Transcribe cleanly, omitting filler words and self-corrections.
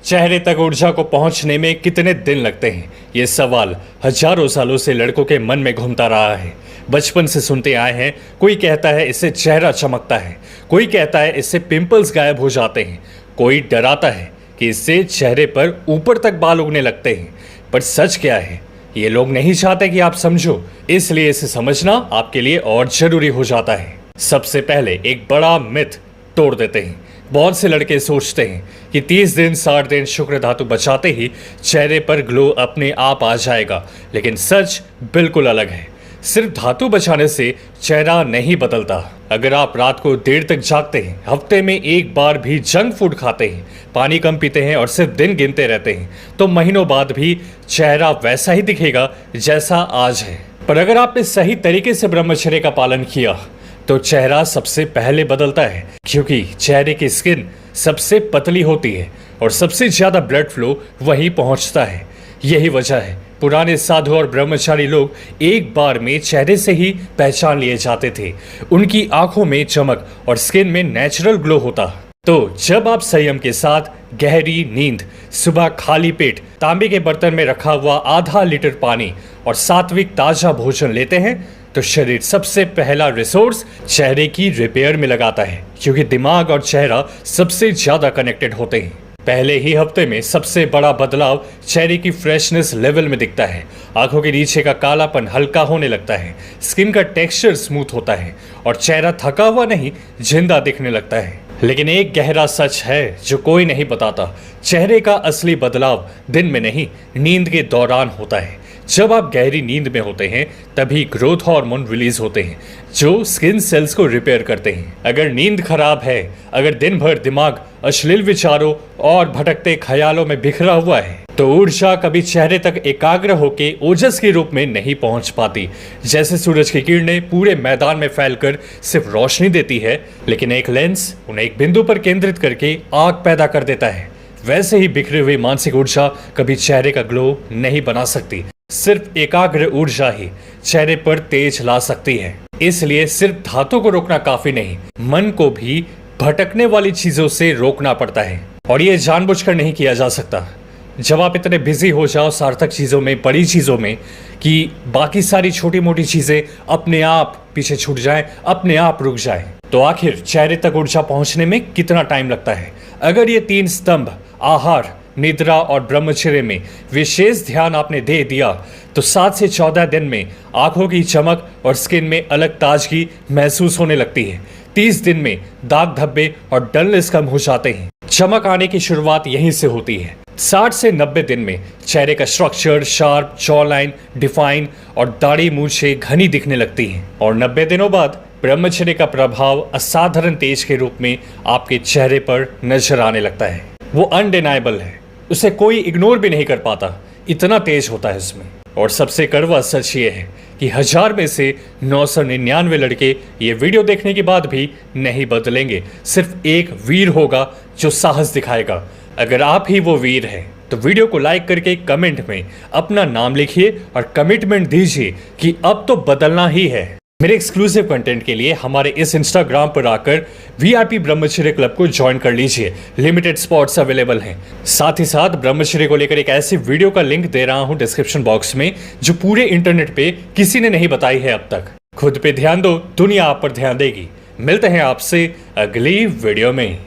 चेहरे तक ऊर्जा को पहुंचने में कितने दिन लगते हैं, ये सवाल हजारों सालों से लड़कों के मन में घूमता रहा है। बचपन से सुनते आए हैं, कोई कहता है इससे चेहरा चमकता है, कोई कहता है इससे पिंपल्स गायब हो जाते हैं, कोई डराता है कि इससे चेहरे पर ऊपर तक बाल उगने लगते हैं। पर सच क्या है, ये लोग नहीं चाहते कि आप समझो, इसलिए इसे समझना आपके लिए और जरूरी हो जाता है। सबसे पहले एक बड़ा मिथ तोड़ देते हैं। बहुत से लड़के सोचते हैं कि 30 दिन 60 दिन शुक्र धातु बचाते ही चेहरे पर ग्लो अपने आप आ जाएगा, लेकिन सच बिल्कुल अलग है। सिर्फ धातु बचाने से चेहरा नहीं बदलता। अगर आप रात को देर तक जागते हैं, हफ्ते में एक बार भी जंक फूड खाते हैं, पानी कम पीते हैं और सिर्फ दिन गिनते रहते हैं, तो महीनों बाद भी चेहरा वैसा ही दिखेगा जैसा आज है। पर अगर आपने सही तरीके से ब्रह्मचर्य का पालन किया तो चेहरा सबसे पहले बदलता है, क्योंकि चेहरे की स्किन सबसे पतली होती है और सबसे ज्यादा ब्लड फ्लो वहीं पहुंचता है। यही वजह है पुराने साधु और ब्रह्मचारी लोग एक बार में चेहरे से ही पहचान लिए जाते थे। उनकी आंखों में चमक और स्किन में नेचुरल ग्लो होता। तो जब आप संयम के साथ गहरी नींद, सुबह खाली पेट तांबे के बर्तन में रखा हुआ आधा लीटर पानी और सात्विक ताजा भोजन लेते हैं, तो शरीर सबसे पहला रिसोर्स चेहरे की रिपेयर में लगाता है, क्योंकि दिमाग और चेहरा सबसे ज्यादा कनेक्टेड होते हैं। पहले ही हफ्ते में सबसे बड़ा बदलाव चेहरे की फ्रेशनेस लेवल में दिखता है। आंखों के नीचे का कालापन हल्का होने लगता है, स्किन का टेक्सचर स्मूथ होता है और चेहरा थका हुआ नहीं, जिंदा दिखने लगता है। लेकिन एक गहरा सच है जो कोई नहीं बताता, चेहरे का असली बदलाव दिन में नहीं, नींद के दौरान होता है। जब आप गहरी नींद में होते हैं तभी ग्रोथ हार्मोन रिलीज होते हैं जो स्किन सेल्स को रिपेयर करते हैं। अगर नींद खराब है, अगर दिन भर दिमाग अश्लील विचारों और भटकते ख्यालों में बिखरा हुआ है, तो ऊर्जा कभी चेहरे तक एकाग्र होकर ओजस के रूप में नहीं पहुंच पाती। जैसे सूरज की किरणें पूरे मैदान में फैलकर सिर्फ रोशनी देती है, लेकिन एक लेंस उन्हें एक बिंदु पर केंद्रित करके आग पैदा कर देता है, वैसे ही बिखरी हुई मानसिक ऊर्जा कभी चेहरे का ग्लो नहीं बना सकती। सिर्फ एकाग्र ऊर्जा ही चेहरे पर तेज ला सकती है। इसलिए सिर्फ धातु को रोकना काफी नहीं, मन को भी भटकने वाली चीजों से रोकना पड़ता है, और ये जानबूझकर नहीं किया जा सकता। जब आप इतने बिजी हो जाओ सार्थक चीजों में, बड़ी चीजों में, कि बाकी सारी छोटी मोटी चीजें अपने आप पीछे छूट जाएं, अपने आप रुक जाएं, तो आखिर चेहरे तक ऊर्जा पहुंचने में कितना टाइम लगता है? अगर ये 3 स्तंभ आहार, निद्रा और ब्रह्मचर्य में विशेष ध्यान आपने दे दिया, तो 7 से 14 दिन में आंखों की चमक और स्किन में अलग ताजगी महसूस होने लगती है। 30 दिन में दाग धब्बे और डलनेस कम हो जाते हैं। चमक आने की शुरुआत यहीं से होती है। 60 से 90 दिन में चेहरे का structure sharp, jaw line define और दाढ़ी मूंछें घनी दिखने लगती हैं। और 90 दिनों बाद ब्रह्मचर्य का प्रभाव असाधारण तेज के रूप में आपके चेहरे पर नजर आने लगता है। वो अनडिनाइबल है, उसे कोई इग्नोर भी नहीं कर पाता, इतना तेज होता है इसमें। और सबसे कड़वा सच ये है कि 1000 में से 999 लड़के ये वीडियो देखने के बाद भी नहीं बदलेंगे। सिर्फ एक वीर होगा जो साहस दिखाएगा। अगर आप ही वो वीर हैं, तो वीडियो को लाइक करके कमेंट में अपना नाम लिखिए और कमिटमेंट दीजिए कि अब तो बदलना ही है। मेरे एक्सक्लूसिव कंटेंट के लिए हमारे इस इंस्टाग्राम पर आकर VIP ब्रह्मचर्य क्लब को ज्वाइन कर लीजिए। लिमिटेड स्पॉट्स अवेलेबल हैं। साथ ही साथ ब्रह्मचर्य को लेकर एक ऐसी वीडियो का लिंक दे रहा हूं डिस्क्रिप्शन बॉक्स में, जो पूरे इंटरनेट पे किसी ने नहीं बताई है अब तक। खुद पे ध्यान दो, दुनिया आप पर ध्यान देगी। मिलते हैं आपसे अगली वीडियो में।